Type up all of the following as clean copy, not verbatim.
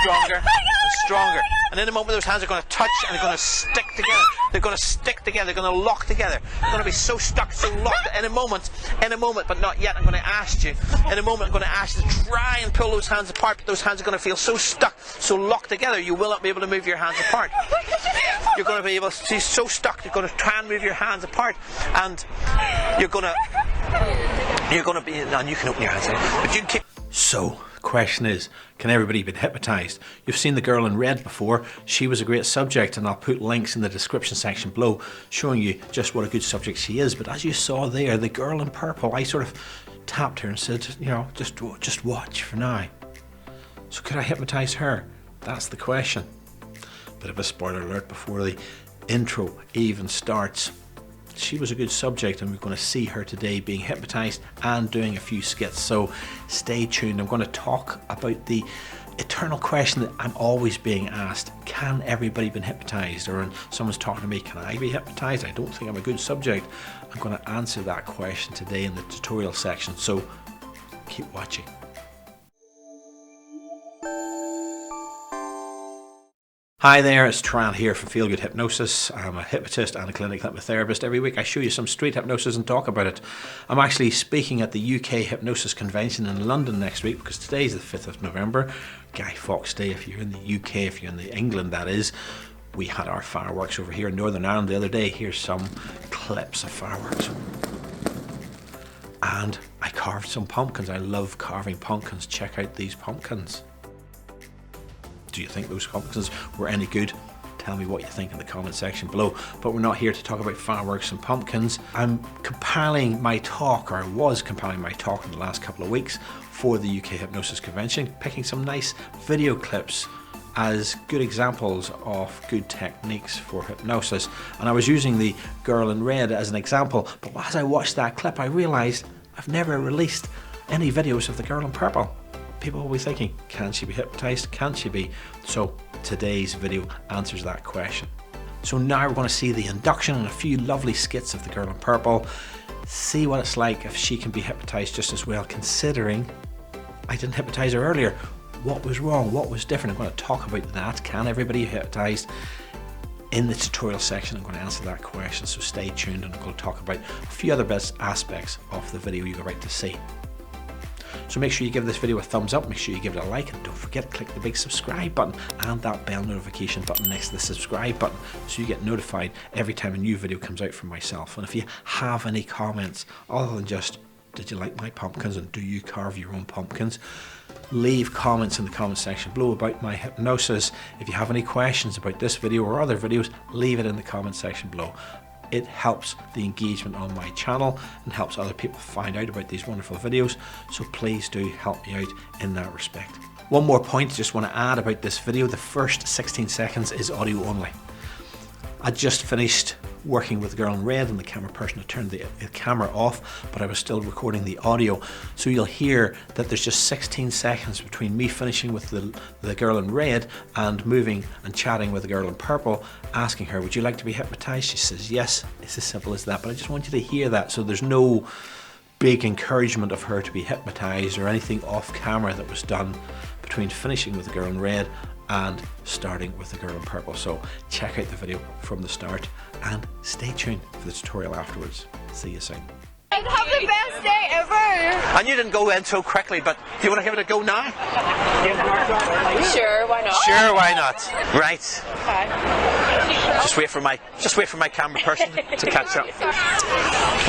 stronger and stronger. And in a moment those hands are going to touch and they're going to stick together. They're going to stick together. They're going to lock together. They're going to be so stuck, so locked. In a moment, but not yet, I'm going to ask you. In a moment, I'm going to ask you to try and pull those hands apart, but those hands are going to feel so stuck, so locked together, you will not be able to move your hands apart. You're going to be able to see so stuck. You're going to try and move your hands apart, and you're going to be. And you can open your hands, but you can keep. So, the question is, can everybody be hypnotized? You've seen the girl in red before. She was a great subject, and I'll put links in the description section below showing you just what a good subject she is. But as you saw there, the girl in purple, I sort of tapped her and said, you know, just watch for now. So could I hypnotize her? That's the question. Bit of a spoiler alert before the intro even starts. She was a good subject, and we're going to see her today being hypnotized and doing a few skits, so stay tuned. I'm going to talk about the eternal question that I'm always being asked: can everybody be hypnotized? Or when someone's talking to me, can I be hypnotized? I don't think I'm a good subject. I'm going to answer that question today in the tutorial section, so keep watching. Hi there, it's Tran here from Feel Good Hypnosis. I'm a hypnotist and a clinical hypnotherapist. Every week I show you some street hypnosis and talk about it. I'm actually speaking at the UK Hypnosis Convention in London next week, because today's the 5th of November, Guy Fawkes Day if you're in the UK, if you're in England that is. We had our fireworks over here in Northern Ireland the other day. Here's some clips of fireworks. And I carved some pumpkins. I love carving pumpkins. Check out these pumpkins. Do you think those pumpkins were any good? Tell me what you think in the comment section below. But we're not here to talk about fireworks and pumpkins. I'm compiling my talk, or I was compiling my talk in the last couple of weeks for the UK Hypnosis Convention, picking some nice video clips as good examples of good techniques for hypnosis. And I was using the girl in red as an example, but as I watched that clip I realised I've never released any videos of the girl in purple. People will be thinking, can she be hypnotized? Can she be? So today's video answers that question. So now we're going to see the induction and a few lovely skits of the girl in purple. See what it's like if she can be hypnotized just as well, considering I didn't hypnotize her earlier. What was wrong? What was different? I'm going to talk about that. Can everybody be hypnotized? In the tutorial section I'm going to answer that question, so stay tuned, and I'm going to talk about a few other best aspects of the video you're about to see. So make sure you give this video a thumbs up, make sure you give it a like, and don't forget to click the big subscribe button and that bell notification button next to the subscribe button so you get notified every time a new video comes out from myself. And if you have any comments other than just, did you like my pumpkins and do you carve your own pumpkins? Leave comments in the comment section below about my hypnosis. If you have any questions about this video or other videos, leave it in the comment section below. It helps the engagement on my channel and helps other people find out about these wonderful videos, so please do help me out in that respect. One more point I just want to add about this video: the first 16 seconds is audio only. I just finished working with the girl in red and the camera person had turned the camera off, but I was still recording the audio, so you'll hear that there's just 16 seconds between me finishing with the girl in red and moving and chatting with the girl in purple, asking her, would you like to be hypnotized? She says yes. It's as simple as that, but I just want you to hear that, so there's no big encouragement of her to be hypnotized or anything off camera that was done between finishing with the girl in red and starting with the girl in purple. So check out the video from the start and stay tuned for the tutorial afterwards. See you soon. Have the best day ever! And you didn't go in so quickly, but do you want to give it a go now? Sure, why not? Sure, why not? Right. Okay. Just wait for my camera person to catch up.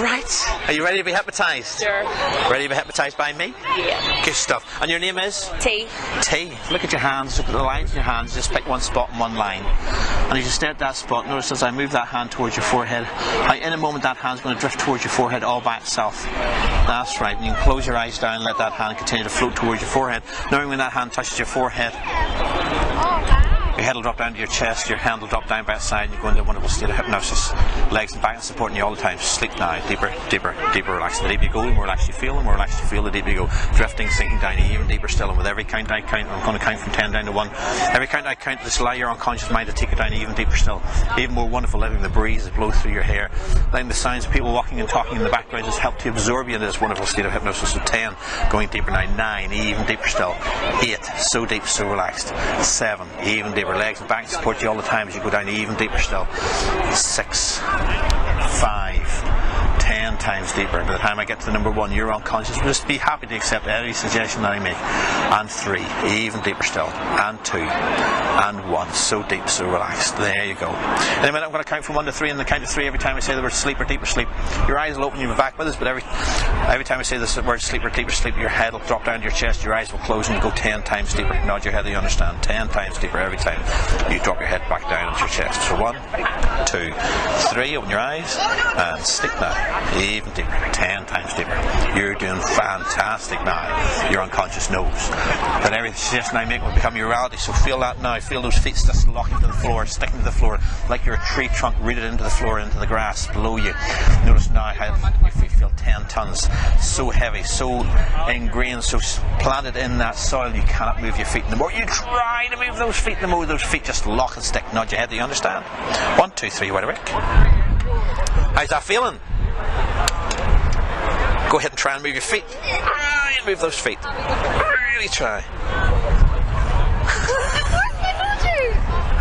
Right. Are you ready to be hypnotized? Sure. Ready to be hypnotized by me? Yeah. Good stuff. And your name is? T. T. Look at your hands, look at the lines in your hands, just pick one spot and one line. And as you stare at that spot, notice as I move that hand towards your forehead, how in a moment that hand's going to drift towards your forehead all by itself. That's right. And you can close your eyes down and let that hand continue to float towards your forehead, knowing when that hand touches your forehead, your Your head will drop down to your chest, your hand will drop down by its side, and you go into a wonderful state of hypnosis. Legs and back supporting you all the time. Sleep now. Deeper, deeper, deeper relax. The deeper you go, the more relaxed you feel, the more relaxed you feel, the deeper you go. Drifting, sinking down, even deeper still. And with every count I count, I'm going to count from 10 down to 1. Every count I count, just allow your unconscious mind to take it down even deeper still. Even more wonderful, letting the breeze blow through your hair. Letting the sounds of people walking and talking in the background just help to absorb you into this wonderful state of hypnosis. So 10, going deeper now. 9, even deeper still. 8, so deep, so relaxed. 7, even deeper. Legs and back support you all the time as you go down even deeper still. 6, 5, 10 times deeper. By the time I get to the number 1, you're unconscious. Just be happy to accept any suggestion that I make. And 3, even deeper still. And 2, and 1, so deep, so relaxed. There you go. In a minute I'm going to count from 1 to 3, and the count of 3 every time I say the word sleep or deeper sleep. Your eyes will open, you'll be back with us, but every time I say this word sleep or deeper sleep, your head will drop down to your chest, your eyes will close, and you go 10 times deeper. Nod your head, you understand. 10 times deeper every time you drop your head back down into your chest. So 1, 2, 3, open your eyes, and sleep now. Even deeper, 10 times deeper. You're doing fantastic now. Your unconscious knows that every suggestion I make will become your reality. So feel that now. Feel those feet just locking to the floor, sticking to the floor, like you're a tree trunk rooted into the floor, into the grass below you. Notice now how your feet feel 10 tons. So heavy, so ingrained, so planted in that soil, you cannot move your feet. And the more you try to move those feet, the more those feet just lock and stick. Nod your head, do you understand? 1, 2, 3, wait a minute. How's that feeling? Go ahead and try and move your feet. Try and move those feet. Really try.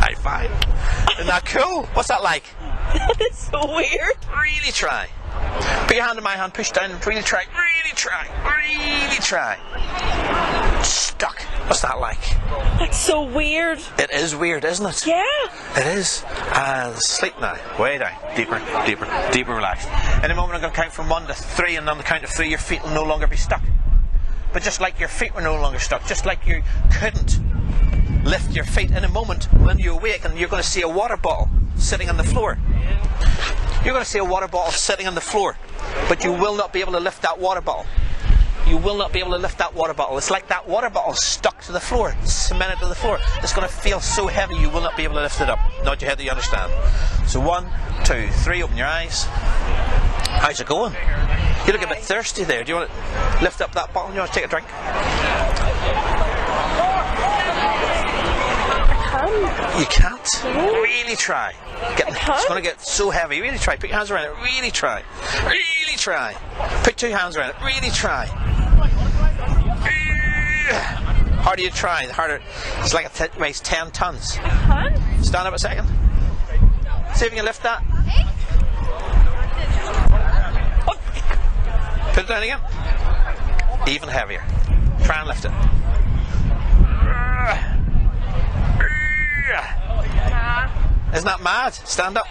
High five. Isn't that cool? What's that like? It's so weird. Really try. Put your hand in my hand, push down, really try. Really try. Really try. Stuck. What's that like? That's so weird. It is weird, isn't it? Yeah. It is. And sleep now. Way down. Deeper, deeper, deeper relaxed. In a moment I'm going to count from 1 to 3, and on the count of 3 your feet will no longer be stuck. But just like your feet were no longer stuck, just like you couldn't lift your feet, in a moment when you awaken, you're going to see a water bottle sitting on the floor. You're going to see a water bottle sitting on the floor, but you will not be able to lift that water bottle. You will not be able to lift that water bottle. It's like that water bottle stuck to the floor, cemented to the floor. It's going to feel so heavy you will not be able to lift it up. Nod your head, do you understand? So 1, 2, 3, open your eyes. How's it going? You look a bit thirsty there. Do you want to lift up that bottle? Do you want to take a drink? You can't? Really try. It's going to get so heavy. Really try. Put your hands around it. Really try. Really try. Put 2 hands around it. Really try. Harder you try, the harder. It's like it weighs 10 tons. Stand up a second. See if you can lift that. Put it down again. Even heavier. Try and lift it. Isn't that mad? Stand up.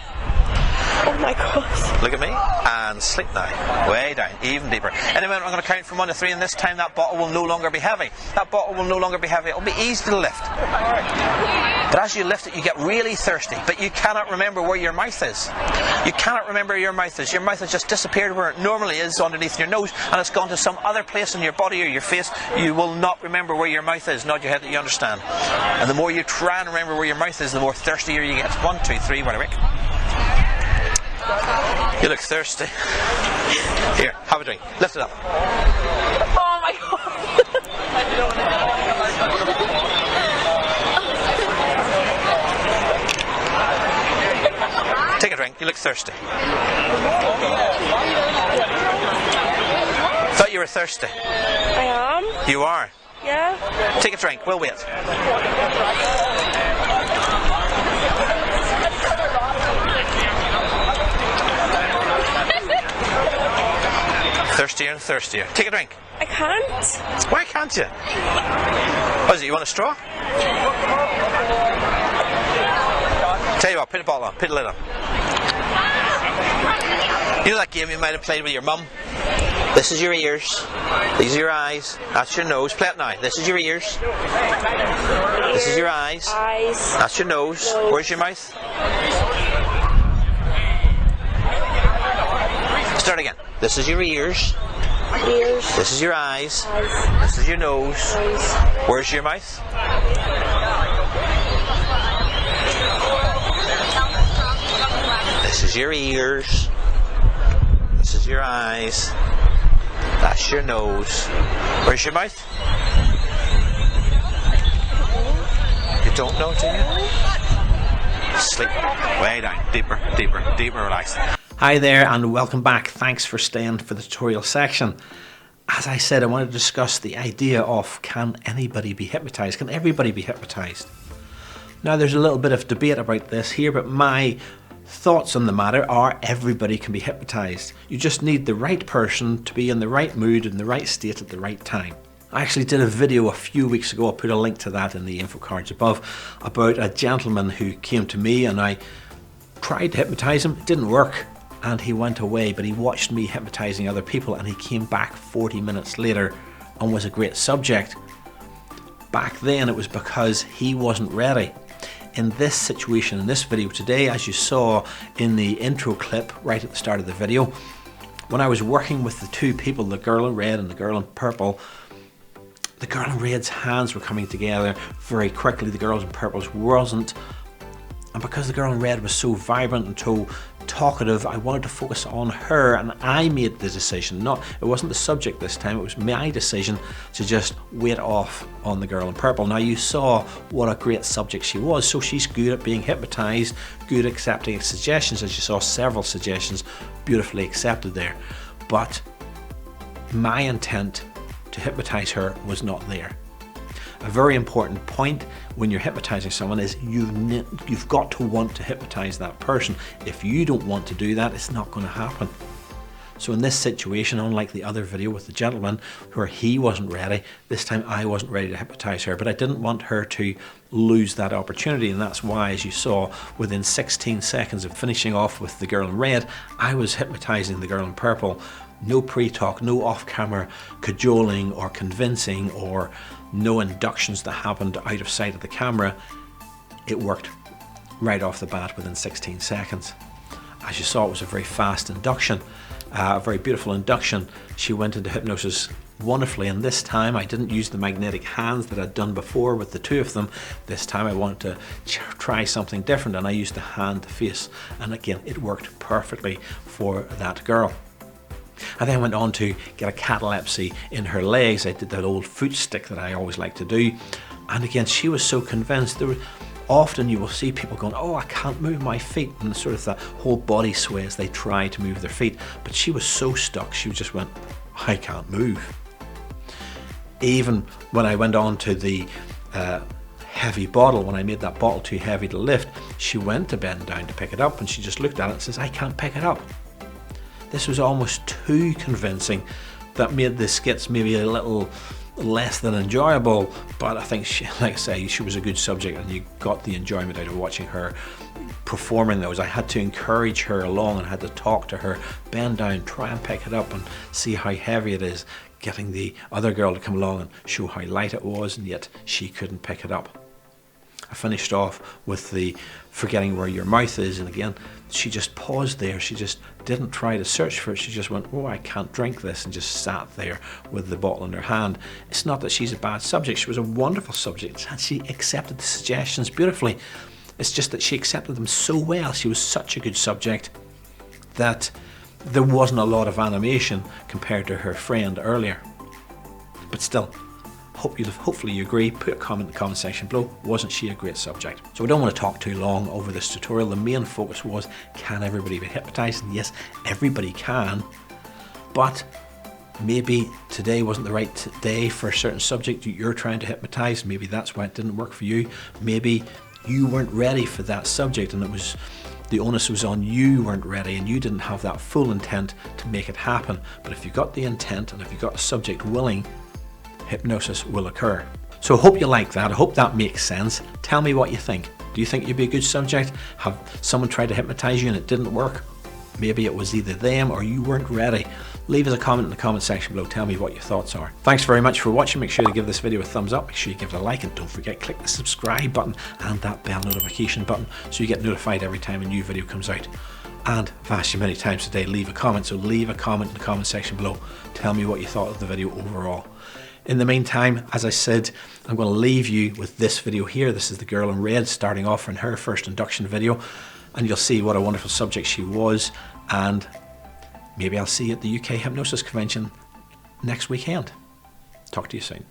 Oh my God. Look at me. And sleep now. Way down. Even deeper. In a minute I'm going to count from 1 to 3, and this time that bottle will no longer be heavy. That bottle will no longer be heavy. It will be easy to lift. But as you lift it, you get really thirsty. But you cannot remember where your mouth is. You cannot remember where your mouth is. Your mouth has just disappeared where it normally is, underneath your nose, and it's gone to some other place in your body or your face. You will not remember where your mouth is. Nod your head that you understand. And the more you try and remember where your mouth is, the more thirstier you get. 1, 2, 3, whatever. You look thirsty. Here, have a drink. Lift it up. Oh my God. Take a drink. You look thirsty. Thought you were thirsty. I am. You are. Yeah. Take a drink. We'll wait. Thirstier and thirstier. Take a drink. I can't. Why can't you? What is it? You want a straw? Tell you what, put a bottle on. Put a lid on. You know that game you might have played with your mum? This is your ears. These are your eyes. That's your nose. Play it now. This is your ears. This is your eyes. That's your nose. Where's your mouth? Start again. This is your ears. This is your eyes. This is your nose. Where's your mouth? This is your ears. This is your eyes. That's your nose. Where's your mouth? You don't know, do you? Sleep. Way down. Deeper, deeper, deeper, relax. Hi there and welcome back. Thanks for staying for the tutorial section. As I said, I want to discuss the idea of, can anybody be hypnotized? Can everybody be hypnotized? Now there's a little bit of debate about this here, but my thoughts on the matter are everybody can be hypnotized. You just need the right person to be in the right mood, in the right state at the right time. I actually did a video a few weeks ago, I'll put a link to that in the info cards above, about a gentleman who came to me and I tried to hypnotize him. It didn't work and he went away, but he watched me hypnotizing other people and he came back 40 minutes later and was a great subject. Back then it was because he wasn't ready. In this situation, in this video today, as you saw in the intro clip right at the start of the video, when I was working with the two people, the girl in red and the girl in purple, the girl in red's hands were coming together very quickly, the girl in purple's wasn't. And because the girl in red was so vibrant and so talkative, I wanted to focus on her, and I made the decision, it wasn't the subject this time, it was my decision to just wait off on the girl in purple. Now you saw what a great subject she was, so she's good at being hypnotized, good at accepting suggestions, as you saw several suggestions beautifully accepted there. But my intent to hypnotize her was not there. A very important point when you're hypnotizing someone is you've got to want to hypnotize that person. If you don't want to do that, it's not going to happen. So in this situation, unlike the other video with the gentleman where he wasn't ready, this time I wasn't ready to hypnotize her, but I didn't want her to lose that opportunity, and that's why, as you saw, within 16 seconds of finishing off with the girl in red, I was hypnotizing the girl in purple. No pre-talk, no off-camera cajoling or convincing, or no inductions that happened out of sight of the camera. It worked right off the bat within 16 seconds. As you saw, it was a very fast induction, a very beautiful induction. She went into hypnosis wonderfully, and this time I didn't use the magnetic hands that I'd done before with the two of them. This time I wanted to try something different, and I used the hand to face, and again it worked perfectly for that girl. I then went on to get a catalepsy in her legs. I did that old foot stick that I always like to do, and again she was so convinced. Often you will see people going, oh, I can't move my feet, and sort of that whole body sway as they try to move their feet, but she was so stuck, she just went, I can't move. Even when I went on to the heavy bottle, when I made that bottle too heavy to lift, she went to bend down to pick it up and she just looked at it and says, I can't pick it up. This was almost too convincing, that made the skits maybe a little less than enjoyable, but I think she, like I say, she was a good subject and you got the enjoyment out of watching her performing those. I had to encourage her along and I had to talk to her, bend down, try and pick it up and see how heavy it is, getting the other girl to come along and show how light it was, and yet she couldn't pick it up. I finished off with the forgetting where your mouth is, and again she just paused there. She just didn't try to search for it. She just went, oh, I can't drink this, and just sat there with the bottle in her hand. It's not that she's a bad subject, she was a wonderful subject and she accepted the suggestions beautifully. It's just that she accepted them so well. She was such a good subject that there wasn't a lot of animation compared to her friend earlier. But still, hopefully you agree. Put a comment in the comment section below. Wasn't she a great subject? So I don't want to talk too long over this tutorial. The main focus was, can everybody be hypnotized? And yes, everybody can, but maybe today wasn't the right day for a certain subject you're trying to hypnotize. Maybe that's why it didn't work for you. Maybe you weren't ready for that subject and the onus was on you, weren't ready, and you didn't have that full intent to make it happen. But if you got the intent and if you got a subject willing, hypnosis will occur. So I hope you like that. I hope that makes sense. Tell me what you think. Do you think you'd be a good subject? Have someone tried to hypnotize you and it didn't work? Maybe it was either them or you weren't ready. Leave us a comment in the comment section below. Tell me what your thoughts are. Thanks very much for watching. Make sure to give this video a thumbs up. Make sure you give it a like, and don't forget, click the subscribe button and that bell notification button so you get notified every time a new video comes out. And I've asked you many times today, leave a comment. So leave a comment in the comment section below. Tell me what you thought of the video overall. In the meantime, as I said, I'm going to leave you with this video here. This is the girl in red starting off in her first induction video. and you'll see what a wonderful subject she was, and maybe I'll see you at the UK Hypnosis Convention next weekend. Talk to you soon.